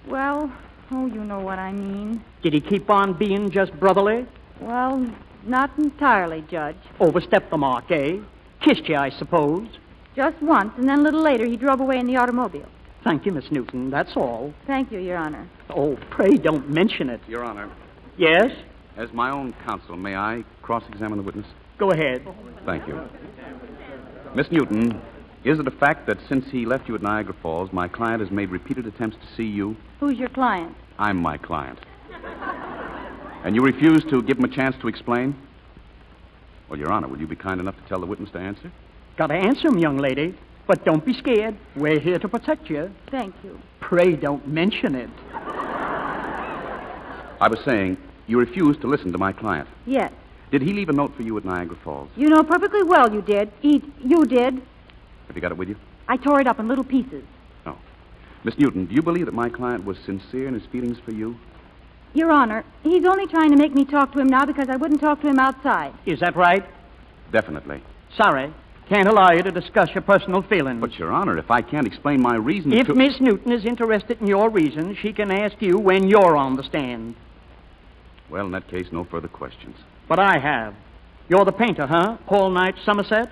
well, oh, you know what I mean. Did he keep on being just brotherly? Well, not entirely, Judge. Overstepped the mark, eh? Kissed you, I suppose. Just once, and then a little later he drove away in the automobile. Thank you, Miss Newton. That's all. Thank you, Your Honor. Oh, pray don't mention it. Your Honor. Yes? As my own counsel, may I cross-examine the witness? Go ahead. Thank you. Miss Newton, is it a fact that since he left you at Niagara Falls, my client has made repeated attempts to see you? Who's your client? I'm my client. And you refuse to give him a chance to explain? Well, Your Honor, will you be kind enough to tell the witness to answer? Got to answer him, young lady. But don't be scared. We're here to protect you. Thank you. Pray don't mention it. I was saying, you refused to listen to my client. Yes. Did he leave a note for you at Niagara Falls? You know perfectly well you did. You did. Have you got it with you? I tore it up in little pieces. Oh. Miss Newton, do you believe that my client was sincere in his feelings for you? Your Honor, he's only trying to make me talk to him now because I wouldn't talk to him outside. Is that right? Definitely. Sorry. Can't allow you to discuss your personal feelings. But, Your Honor, if I can't explain my reasons If Miss Newton is interested in your reasons, she can ask you when you're on the stand. Well, in that case, no further questions. But I have. You're the painter, huh? Paul Knight, Somerset?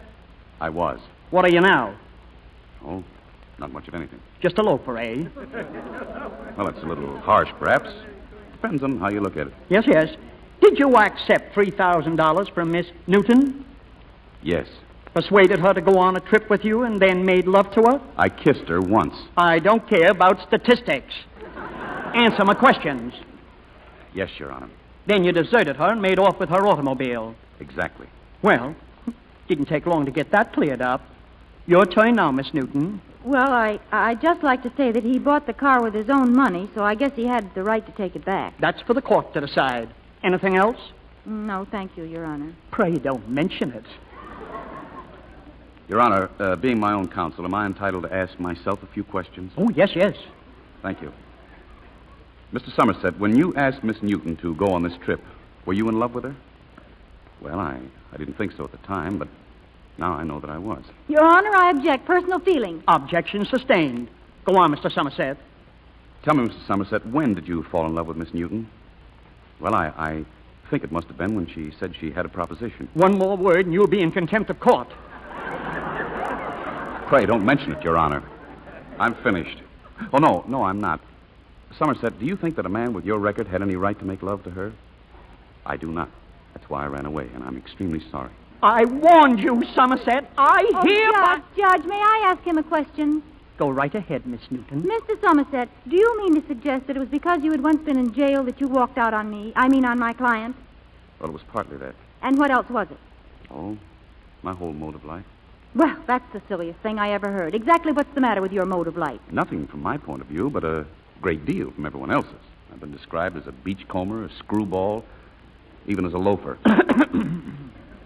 I was. What are you now? Oh, not much of anything. Just a loafer, eh? Well, it's a little harsh, perhaps. Depends on how you look at it. Yes, yes. Did you accept $3,000 from Miss Newton? Yes. Persuaded her to go on a trip with you and then made love to her? I kissed her once. I don't care about statistics. Answer my questions. Yes, Your Honor. Then you deserted her and made off with her automobile. Exactly. Well, didn't take long to get that cleared up. Your turn now, Miss Newton. Well, I'd just like to say that he bought the car with his own money, so I guess he had the right to take it back. That's for the court to decide. Anything else? No, thank you, Your Honor. Pray don't mention it. Your Honor, being my own counsel, am I entitled to ask myself a few questions? Oh, yes, yes. Thank you. Mr. Somerset, when you asked Miss Newton to go on this trip, were you in love with her? Well, I didn't think so at the time, but now I know that I was. Your Honor, I object. Personal feelings. Objection sustained. Go on, Mr. Somerset. Tell me, Mr. Somerset, when did you fall in love with Miss Newton? Well, I think it must have been when she said she had a proposition. One more word and you'll be in contempt of court. Pray, don't mention it, Your Honor. I'm finished. Oh, no, I'm not. Somerset, do you think that a man with your record had any right to make love to her? I do not. That's why I ran away, and I'm extremely sorry. I warned you, Somerset. Judge, may I ask him a question? Go right ahead, Miss Newton. Mr. Somerset, do you mean to suggest that it was because you had once been in jail that you walked out on me? I mean on my client? Well, it was partly that. And what else was it? Oh, my whole mode of life. Well, that's the silliest thing I ever heard. Exactly what's the matter with your mode of life? Nothing from my point of view, but a great deal from everyone else's. I've been described as a beachcomber, a screwball, even as a loafer.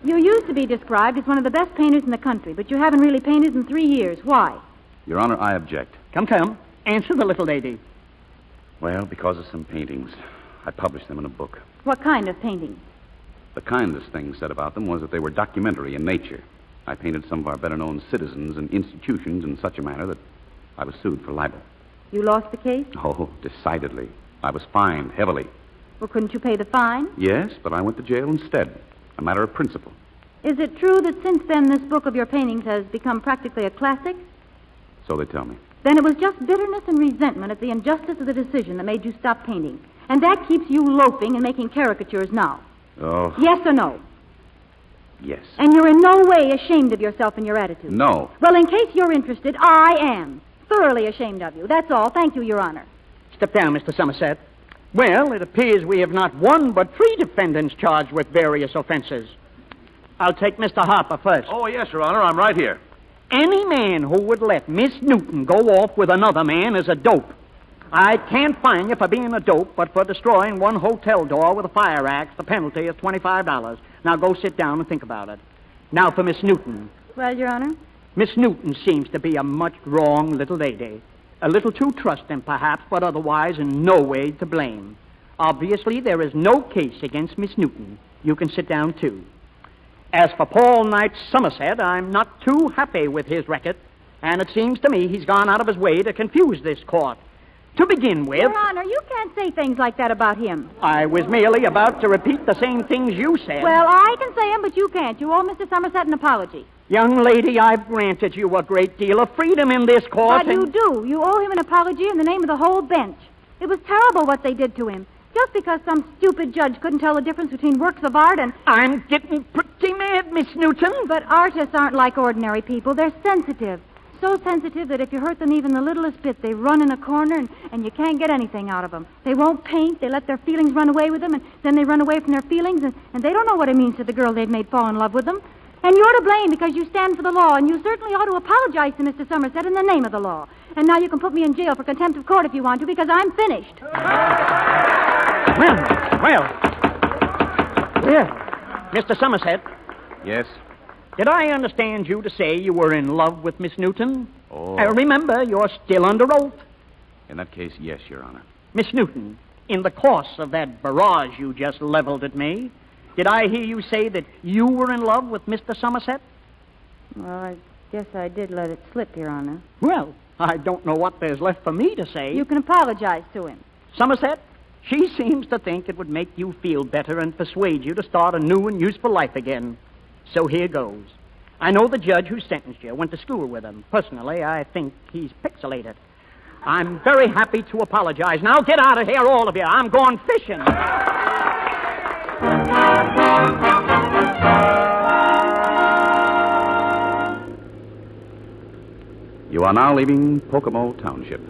You used to be described as one of the best painters in the country, but you haven't really painted in 3 years. Why? Your Honor, I object. Come. Answer the little lady. Well, because of some paintings. I published them in a book. What kind of painting? The kindest thing said about them was that they were documentary in nature. I painted some of our better-known citizens and institutions in such a manner that I was sued for libel. You lost the case? Oh, decidedly. I was fined heavily. Well, couldn't you pay the fine? Yes, but I went to jail instead. A matter of principle. Is it true that since then this book of your paintings has become practically a classic? So they tell me. Then it was just bitterness and resentment at the injustice of the decision that made you stop painting. And that keeps you loafing and making caricatures now. Oh. Yes or no? Yes. And you're in no way ashamed of yourself and your attitude? No. Well, in case you're interested, I am. Thoroughly ashamed of you. That's all. Thank you, Your Honor. Step down, Mr. Somerset. Well, it appears we have not one but 3 defendants charged with various offenses. I'll take Mr. Harper first. Oh, yes, Your Honor. I'm right here. Any man who would let Miss Newton go off with another man is a dope. I can't fine you for being a dope, but for destroying one hotel door with a fire axe, the penalty is $25. Now go sit down and think about it. Now for Miss Newton. Well, Your Honor? Miss Newton seems to be a much wrong little lady. A little too trusting, perhaps, but otherwise in no way to blame. Obviously, there is no case against Miss Newton. You can sit down, too. As for Paul Knight's Somerset, I'm not too happy with his record, and it seems to me he's gone out of his way to confuse this court. To begin with... Your Honor, you can't say things like that about him. I was merely about to repeat the same things you said. Well, I can say them, but you can't. You owe Mr. Somerset an apology. Young lady, I've granted you a great deal of freedom in this court. But you do. You owe him an apology in the name of the whole bench. It was terrible what they did to him. Just because some stupid judge couldn't tell the difference between works of art and... I'm getting pretty mad, Miss Newton. But artists aren't like ordinary people. They're sensitive. So sensitive that if you hurt them even the littlest bit, they run in a corner and you can't get anything out of them. They won't paint. They let their feelings run away with them, and then they run away from their feelings, and they don't know what it means to the girl they've made fall in love with them. And you're to blame because you stand for the law, and you certainly ought to apologize to Mr. Somerset in the name of the law. And now you can put me in jail for contempt of court if you want to, because I'm finished. Well, Mr. Somerset. Yes? Did I understand you to say you were in love with Miss Newton? Oh. Remember, you're still under oath. In that case, yes, Your Honor. Miss Newton, in the course of that barrage you just leveled at me, did I hear you say that you were in love with Mr. Somerset? Well, I guess I did let it slip, Your Honor. Well, I don't know what there's left for me to say. You can apologize to him. Somerset, she seems to think it would make you feel better and persuade you to start a new and useful life again. So here goes. I know the judge who sentenced you. Went to school with him. Personally, I think he's pixelated. I'm very happy to apologize. Now get out of here, all of you. I'm going fishing. You are now leaving Pocomo Township.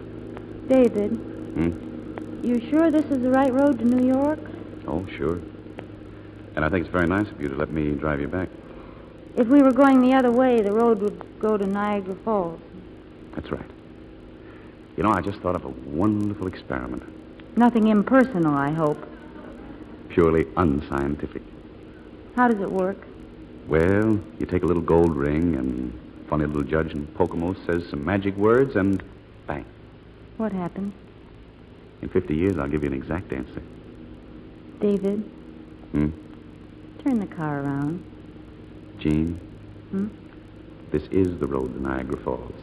David. You sure this is the right road to New York? Oh, sure. And I think it's very nice of you to let me drive you back. If we were going the other way, the road would go to Niagara Falls. That's right. You know, I just thought of a wonderful experiment. Nothing impersonal, I hope. Purely unscientific. How does it work? Well, you take a little gold ring, and a funny little judge in Pocomo says some magic words, and bang. What happened? In 50 years, I'll give you an exact answer. David? Turn the car around. Jean? This is the road to Niagara Falls.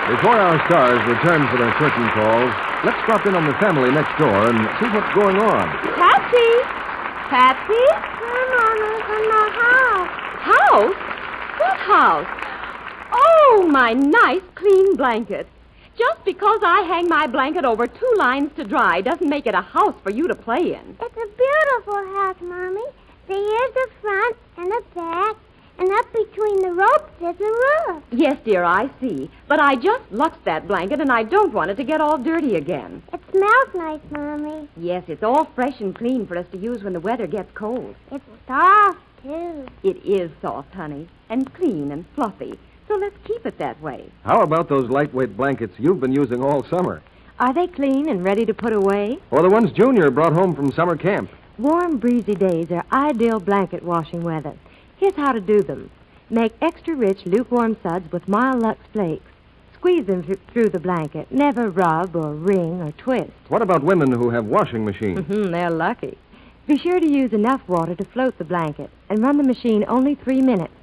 Before our stars return for their curtain calls, let's drop in on the family next door and see what's going on. Patsy! Patsy? Mama, in my house. House? What house? Oh, my nice, clean blanket. Just because I hang my blanket over 2 lines to dry doesn't make it a house for you to play in. It's a beautiful house, Mommy. There's the front and the back, and up between the ropes is the roof. Yes, dear, I see. But I just luxed that blanket, and I don't want it to get all dirty again. It smells nice, Mommy. Yes, it's all fresh and clean for us to use when the weather gets cold. It's soft, too. It is soft, honey, and clean and fluffy. So let's keep it that way. How about those lightweight blankets you've been using all summer? Are they clean and ready to put away? Or the ones Junior brought home from summer camp? Warm, breezy days are ideal blanket washing weather. Here's how to do them. Make extra rich, lukewarm suds with mild Lux flakes. Squeeze them through the blanket. Never rub or wring or twist. What about women who have washing machines? They're lucky. Be sure to use enough water to float the blanket and run the machine only 3 minutes.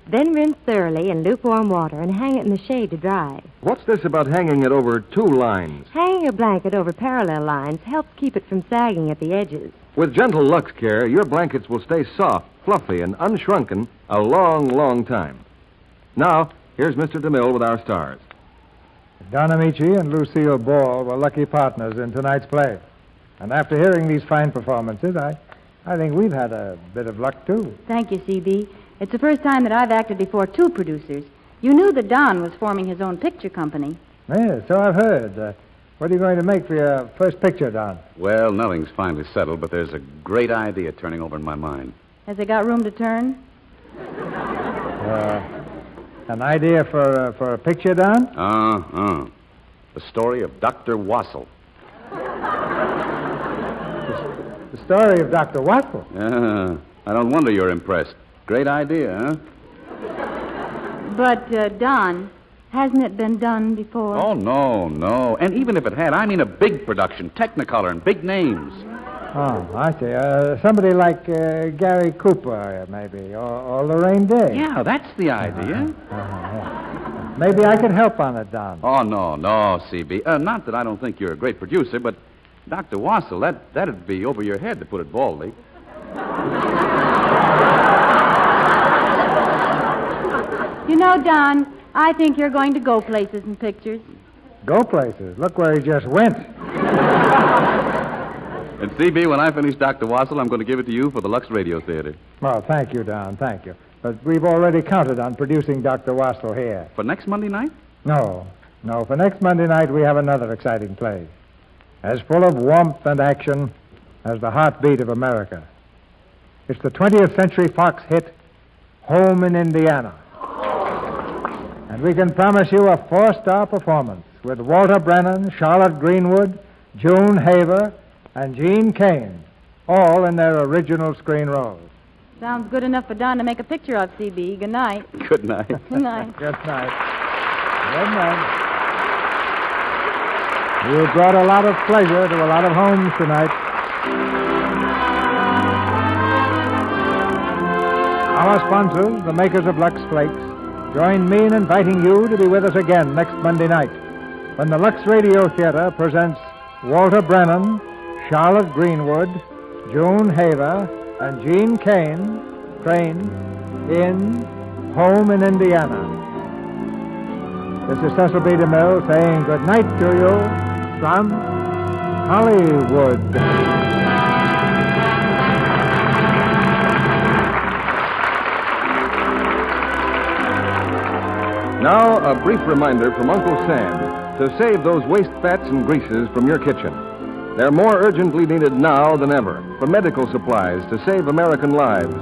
Then rinse thoroughly in lukewarm water and hang it in the shade to dry. What's this about hanging it over 2 lines? Hanging a blanket over parallel lines helps keep it from sagging at the edges. With gentle Lux care, your blankets will stay soft, fluffy, and unshrunken a long, long time. Now, here's Mr. DeMille with our stars. Don Ameche and Lucille Ball were lucky partners in tonight's play. And after hearing these fine performances, I think we've had a bit of luck, too. Thank you, C.B. It's the first time that I've acted before 2 producers. You knew that Don was forming his own picture company. Yes, so I've heard. What are you going to make for your first picture, Don? Well, nothing's finally settled, but there's a great idea turning over in my mind. Has it got room to turn? An idea for a picture, Don? The story of Dr. Wassel. The story of Dr. Wassel? I don't wonder you're impressed. Great idea, huh? But, Don, hasn't it been done before? Oh, no. And even if it had, I mean a big production, Technicolor, and big names. Oh, I see. Somebody like Gary Cooper, maybe, or Lorraine Day. Yeah, that's the idea. Yeah. Maybe I could help on it, Don. Oh, no, CB. Not that I don't think you're a great producer, but Dr. Wassel, that'd be over your head, to put it baldly. You know, Don, I think you're going to go places in pictures. Go places? Look where he just went. And CB, when I finish Dr. Wassel, I'm going to give it to you for the Lux Radio Theatre. Well, thank you, Don, thank you. But we've already counted on producing Dr. Wassel here. For next Monday night? No. For next Monday night, we have another exciting play. As full of warmth and action as the heartbeat of America. It's the 20th Century Fox hit, Home in Indiana. And we can promise you a 4-star performance with Walter Brennan, Charlotte Greenwood, June Haver, and Jean Kane, all in their original screen roles. Sounds good enough for Don to make a picture of, CB. Good night. Good night. Good night. Good night. Good night. You brought a lot of pleasure to a lot of homes tonight. Our sponsors, the makers of Lux Flakes, join me in inviting you to be with us again next Monday night when the Lux Radio Theatre presents Walter Brennan, Charlotte Greenwood, June Haver, and Jean Kane in Home in Indiana. This is Cecil B. DeMille saying good night to you from Hollywood. Now, a brief reminder from Uncle Sam to save those waste fats and greases from your kitchen. They're more urgently needed now than ever for medical supplies to save American lives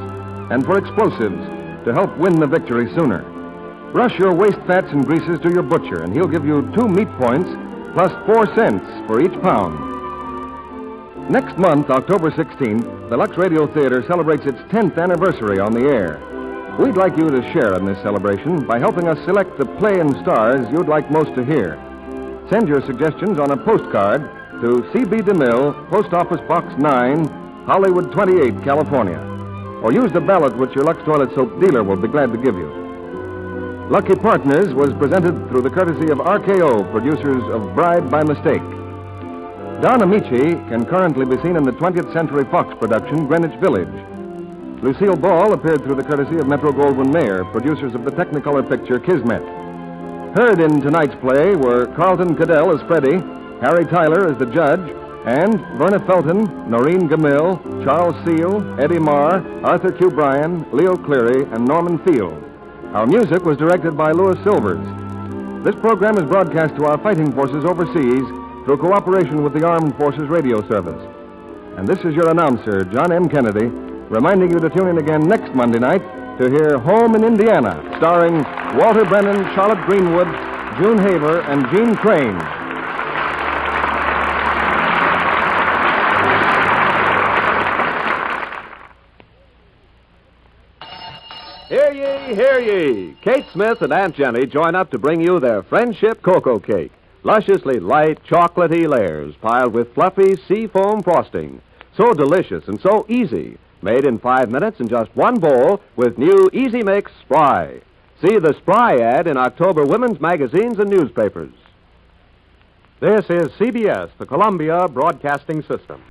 and for explosives to help win the victory sooner. Rush your waste fats and greases to your butcher, and he'll give you 2 meat points plus 4 cents for each pound. Next month, October 16th, the Lux Radio Theatre celebrates its 10th anniversary on the air. We'd like you to share in this celebration by helping us select the play and stars you'd like most to hear. Send your suggestions on a postcard to C.B. DeMille, Post Office Box 9, Hollywood 28, California. Or use the ballot which your Lux Toilet Soap dealer will be glad to give you. Lucky Partners was presented through the courtesy of RKO, producers of Bride by Mistake. Don Ameche can currently be seen in the 20th Century Fox production, Greenwich Village. Lucille Ball appeared through the courtesy of Metro-Goldwyn-Mayer, producers of the Technicolor picture Kismet. Heard in tonight's play were Carlton Cadell as Freddie, Harry Tyler as the judge, and Verna Felton, Noreen Gamil, Charles Seal, Eddie Marr, Arthur Q. Bryan, Leo Cleary, and Norman Field. Our music was directed by Louis Silvers. This program is broadcast to our fighting forces overseas through cooperation with the Armed Forces Radio Service. And this is your announcer, John M. Kennedy, reminding you to tune in again next Monday night to hear Home in Indiana, starring Walter Brennan, Charlotte Greenwood, June Haver, and Jean Crane. Hear ye, hear ye. Kate Smith and Aunt Jenny join up to bring you their Friendship Cocoa Cake. Lusciously light, chocolatey layers piled with fluffy seafoam frosting. So delicious and so easy. Made in 5 minutes in just one bowl with new Easy Mix Spry. See the Spry ad in October women's magazines and newspapers. This is CBS, the Columbia Broadcasting System.